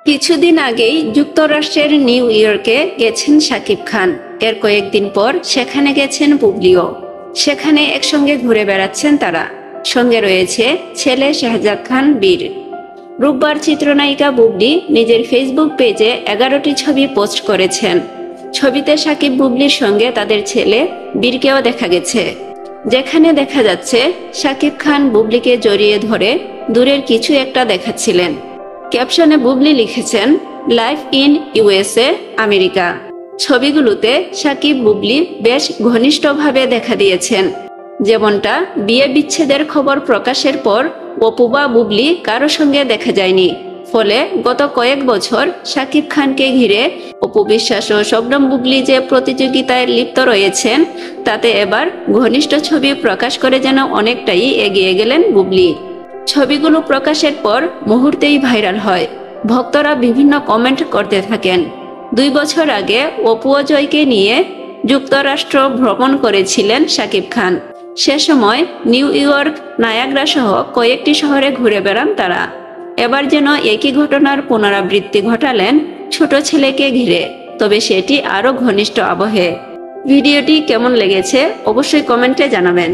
কিছুদিন আগেই যুক্তরাষ্ট্রের নিউ ইয়র্কে গেছেন শাকিব খান। এর কয়েকদিন পর সেখানে গেছেন বুবলিও। সেখানে একসঙ্গে ঘুরে বেড়াচ্ছেন তারা। সঙ্গে রয়েছে ছেলে শাহজাদ খান বীর। রোববার চিত্রনায়িকা বুবলি নিজের ফেসবুক পেজে 11টি ছবি পোস্ট করেছেন। ছবিতে শাকিব বুবলির সঙ্গে তাদের ছেলে বীরকেও দেখা গেছে, যেখানে দেখা যাচ্ছে শাকিব খান বুবলিকে জড়িয়ে ধরে দূরের কিছু একটা দেখাচ্ছিলেন। ক্যাপশনে বুবলি লিখেছেন, লাইফ ইন ইউএসএ, আমেরিকা। ছবিগুলোতে শাকিব বুবলি বেশ ঘনিষ্ঠভাবে দেখা দিয়েছেন। যেমনটা বিয়ে বিচ্ছেদের খবর প্রকাশের পর অপু বা বুবলি কারো সঙ্গে দেখা যায়নি। ফলে গত কয়েক বছর শাকিব খানকে ঘিরে অপু বিশ্বাস ও শবনম বুবলি যে প্রতিযোগিতায় লিপ্ত রয়েছেন, তাতে এবার ঘনিষ্ঠ ছবি প্রকাশ করে যেন অনেকটাই এগিয়ে গেলেন বুবলি। ছবিগুলো প্রকাশের পর মুহূর্তেই ভাইরাল হয়। ভক্তরা বিভিন্ন কমেন্ট করতে থাকেন। 2 বছর আগে অপু ও জয়কে নিয়ে যুক্তরাষ্ট্র ভ্রমণ করেছিলেন শাকিব খান। সে সময় নিউ ইয়র্ক, নায়াগ্রা সহ কয়েকটি শহরে ঘুরে বেড়ান তারা। এবার যেন একই ঘটনার পুনরাবৃত্তি ঘটালেন ছোট ছেলেকে ঘিরে, তবে সেটি আরো ঘনিষ্ঠ আবহে। ভিডিওটি কেমন লেগেছে অবশ্যই কমেন্টে জানাবেন।